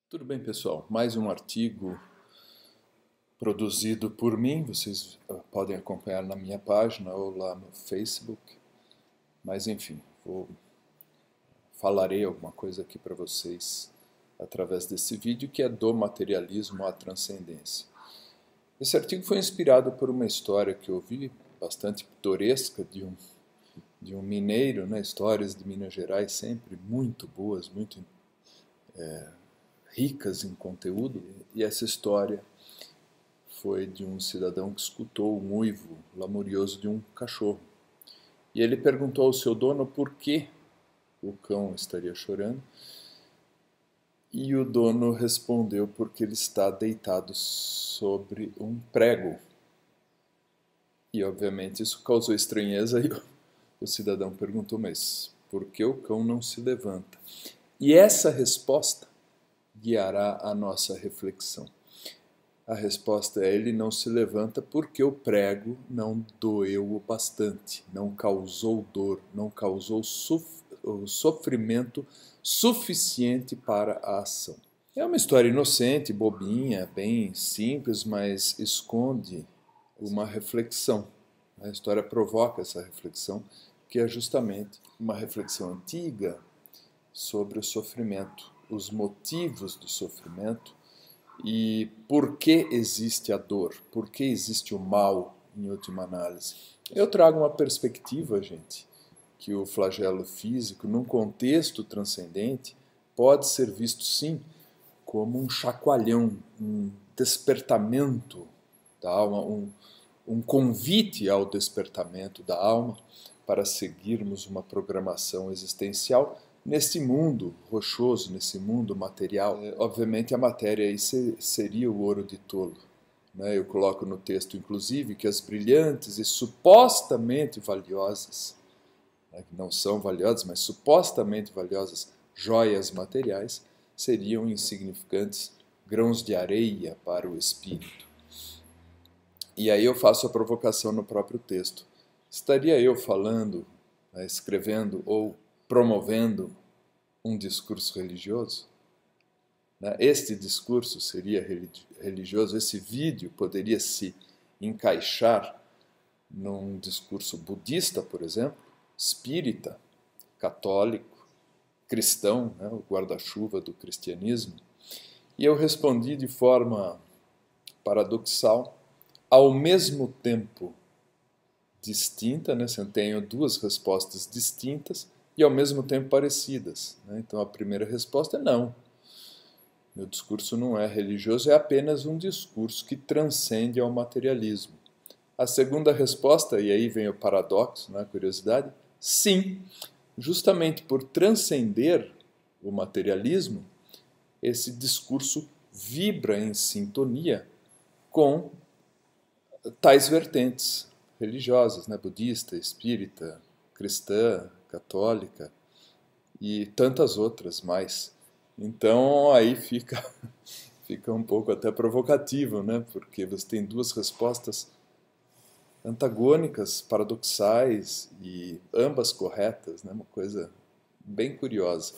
Tudo bem, pessoal? Mais um artigo produzido por mim. Vocês podem acompanhar na minha página ou lá no Facebook. Mas, enfim, falarei alguma coisa aqui para vocês através desse vídeo, que é do materialismo à transcendência. Esse artigo foi inspirado por uma história que eu vi, bastante pitoresca, de um mineiro, né? Histórias de Minas Gerais sempre muito boas, muito ricas em conteúdo, e essa história foi de um cidadão que escutou o uivo lamurioso de um cachorro. E ele perguntou ao seu dono por que o cão estaria chorando, e o dono respondeu porque ele está deitado sobre um prego. E obviamente isso causou estranheza e o cidadão perguntou, mas por que o cão não se levanta? E essa resposta guiará a nossa reflexão. A resposta é: ele não se levanta porque o prego não doeu o bastante, não causou dor, não causou o sofrimento suficiente para a ação. É uma história inocente, bobinha, bem simples, mas esconde uma reflexão. A história provoca essa reflexão, que é justamente uma reflexão antiga sobre o sofrimento, os motivos do sofrimento e por que existe a dor, por que existe o mal, em última análise. Eu trago uma perspectiva, gente, que o flagelo físico, num contexto transcendente, pode ser visto sim como um chacoalhão, um despertamento da alma, um convite ao despertamento da alma para seguirmos uma programação existencial nesse mundo rochoso, nesse mundo material. Obviamente a matéria aí seria o ouro de tolo. Eu coloco no texto, inclusive, que as brilhantes e supostamente valiosas, que não são valiosas, mas supostamente valiosas joias materiais, seriam insignificantes grãos de areia para o espírito. E aí eu faço a provocação no próprio texto. Estaria eu falando, escrevendo ou promovendo um discurso religioso? Este discurso seria religioso? Esse vídeo poderia se encaixar num discurso budista, por exemplo, espírita, católico, cristão, o guarda-chuva do cristianismo? E eu respondi de forma paradoxal, ao mesmo tempo distinta, eu tenho duas respostas distintas e ao mesmo tempo parecidas. Então a primeira resposta é não. Meu discurso não é religioso, é apenas um discurso que transcende ao materialismo. A segunda resposta, e aí vem o paradoxo, a curiosidade, sim, justamente por transcender o materialismo, esse discurso vibra em sintonia com tais vertentes religiosas, budista, espírita, cristã, católica e tantas outras mais. Então aí fica um pouco até provocativo, porque você tem duas respostas antagônicas, paradoxais e ambas corretas, uma coisa bem curiosa.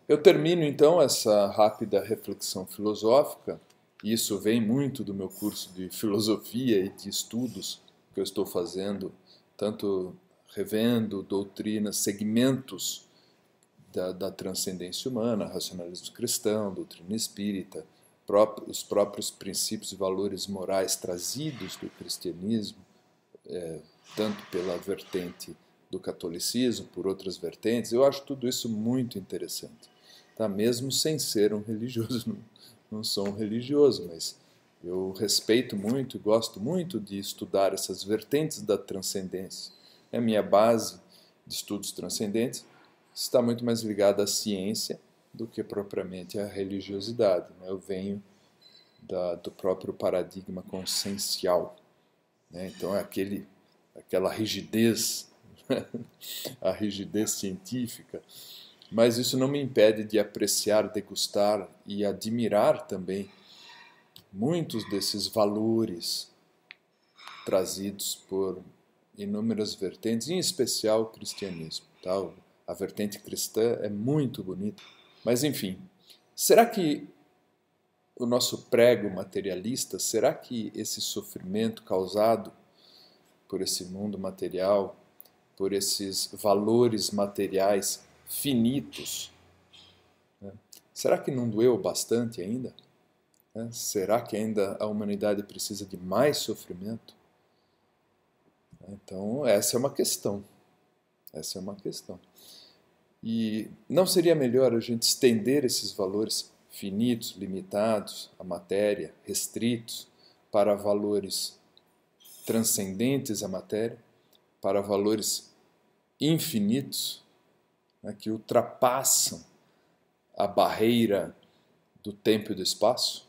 Eu termino então essa rápida reflexão filosófica. Isso vem muito do meu curso de filosofia e de estudos que eu estou fazendo, tanto revendo doutrinas, segmentos da transcendência humana, racionalismo cristão, doutrina espírita, os próprios princípios e valores morais trazidos do cristianismo, tanto pela vertente do catolicismo, por outras vertentes. Eu acho tudo isso muito interessante. Mesmo sem ser um religioso, não sou um religioso, mas eu respeito muito e gosto muito de estudar essas vertentes da transcendência. A minha base de estudos transcendentes está muito mais ligada à ciência do que propriamente à religiosidade. Eu venho do próprio paradigma consciencial. Então é aquela rigidez, a rigidez científica, mas isso não me impede de apreciar, degustar e admirar também muitos desses valores trazidos por inúmeras vertentes, em especial o cristianismo. A vertente cristã é muito bonita. Mas enfim, Será que o nosso prego materialista, será que esse sofrimento causado por esse mundo material, por esses valores materiais finitos, né, será que não doeu bastante ainda? Será que ainda a humanidade precisa de mais sofrimento? Então, essa é uma questão. Essa é uma questão. E não seria melhor a gente estender esses valores finitos, limitados, à matéria, restritos, para valores transcendentes à matéria, para valores infinitos, né, que ultrapassam a barreira do tempo e do espaço?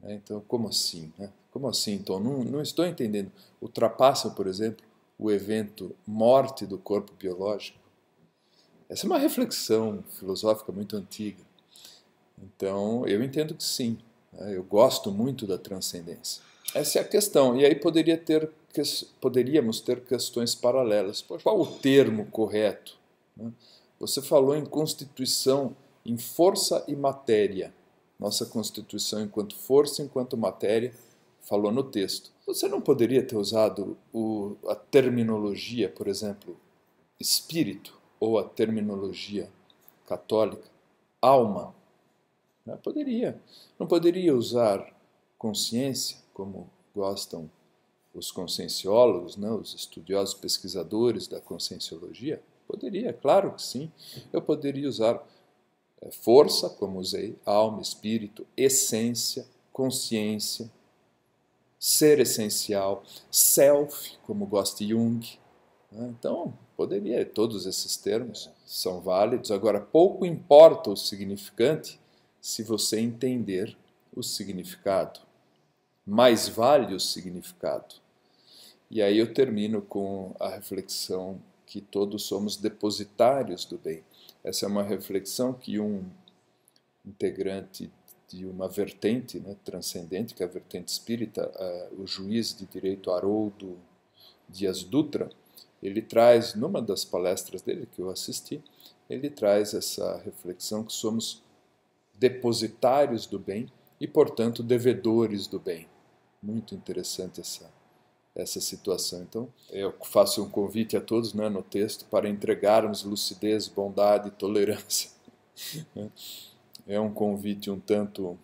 Então, como assim? Como assim? Então, não estou entendendo. Ultrapassam, por exemplo, o evento morte do corpo biológico? Essa é uma reflexão filosófica muito antiga. Então, eu entendo que sim. Eu gosto muito da transcendência. Essa é a questão. E aí poderíamos ter questões paralelas. Poxa, qual o termo correto? Você falou em constituição, em força e matéria. Nossa constituição enquanto força, enquanto matéria, falou no texto. Você não poderia ter usado a terminologia, por exemplo, espírito, ou a terminologia católica, alma? Poderia. Não poderia usar consciência, como gostam os conscienciólogos, né, os estudiosos pesquisadores da conscienciologia? Poderia, claro que sim. Eu poderia usar força, como usei, alma, espírito, essência, consciência, ser essencial, self, como gosta Jung. Então, poderia, todos esses termos são válidos. Agora, pouco importa o significante se você entender o significado. Mais vale o significado. E aí eu termino com a reflexão que todos somos depositários do bem. Essa é uma reflexão que um integrante de uma vertente, né, transcendente, que é a vertente espírita, o juiz de direito Haroldo Dias Dutra, ele traz, numa das palestras dele que eu assisti, ele traz essa reflexão que somos depositários do bem e, portanto, devedores do bem. Muito interessante essa situação. Então, eu faço um convite a todos, né, no texto para entregarmos lucidez, bondade e tolerância. É um convite um tanto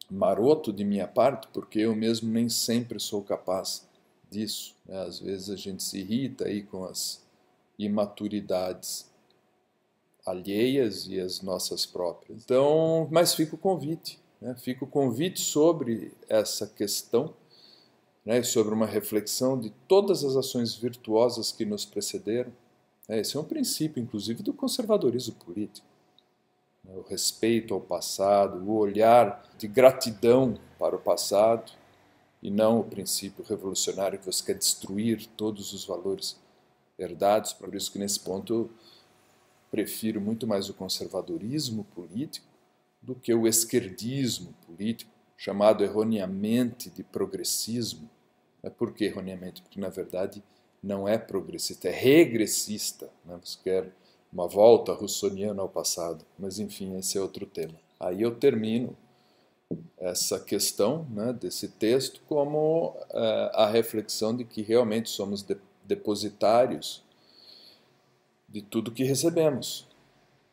maroto de minha parte, porque eu mesmo nem sempre sou capaz disso. Às vezes a gente se irrita aí com as imaturidades alheias e as nossas próprias. Então, mas fica o convite, né? Fica o convite sobre essa questão, né? Sobre uma reflexão de todas as ações virtuosas que nos precederam. Esse é um princípio, inclusive, do conservadorismo político. O respeito ao passado, o olhar de gratidão para o passado, e não o princípio revolucionário que você quer destruir todos os valores herdados. Por isso que nesse ponto eu prefiro muito mais o conservadorismo político do que o esquerdismo político, chamado erroneamente de progressismo. Por que erroneamente? Porque na verdade não é progressista, é regressista. Você quer uma volta russoniana ao passado, mas enfim, esse é outro tema. Aí eu termino essa questão, né, desse texto como a reflexão de que realmente somos depositários de tudo que recebemos.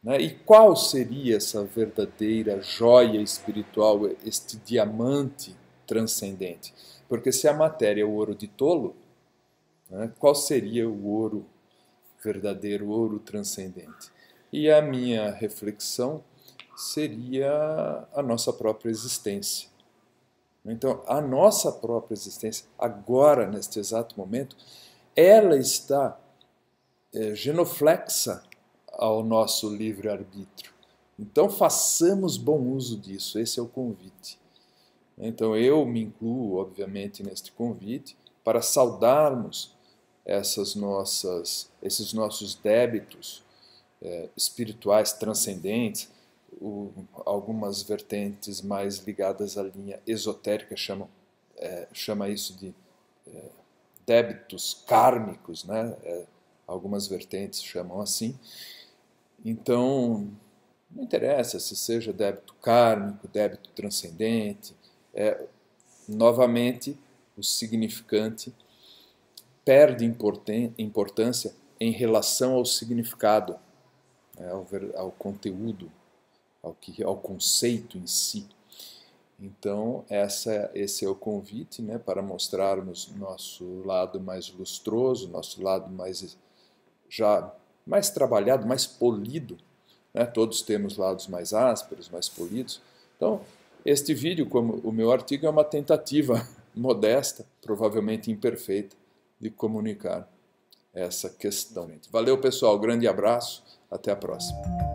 Né? E qual seria essa verdadeira joia espiritual, este diamante transcendente? Porque se a matéria é o ouro de tolo, né, qual seria o ouro verdadeiro, o ouro transcendente? E a minha reflexão seria a nossa própria existência. Então, a nossa própria existência, agora, neste exato momento, ela está genuflexa ao nosso livre-arbítrio. Então, façamos bom uso disso, esse é o convite. Então, eu me incluo, obviamente, neste convite, para saudarmos esses nossos débitos espirituais transcendentes. Algumas vertentes mais ligadas à linha esotérica chama isso de débitos kármicos, né? Algumas vertentes chamam assim. Então, Não interessa se seja débito kármico, débito transcendente, novamente o significante perde importância em relação ao significado, ao conteúdo, ao conceito em si. Então, esse é o convite, né, para mostrarmos nosso lado mais lustroso, nosso lado mais trabalhado, mais polido. Né? Todos temos lados mais ásperos, mais polidos. Então, este vídeo, como o meu artigo, é uma tentativa modesta, provavelmente imperfeita, de comunicar essa questão. Valeu, pessoal. Grande abraço. Até a próxima.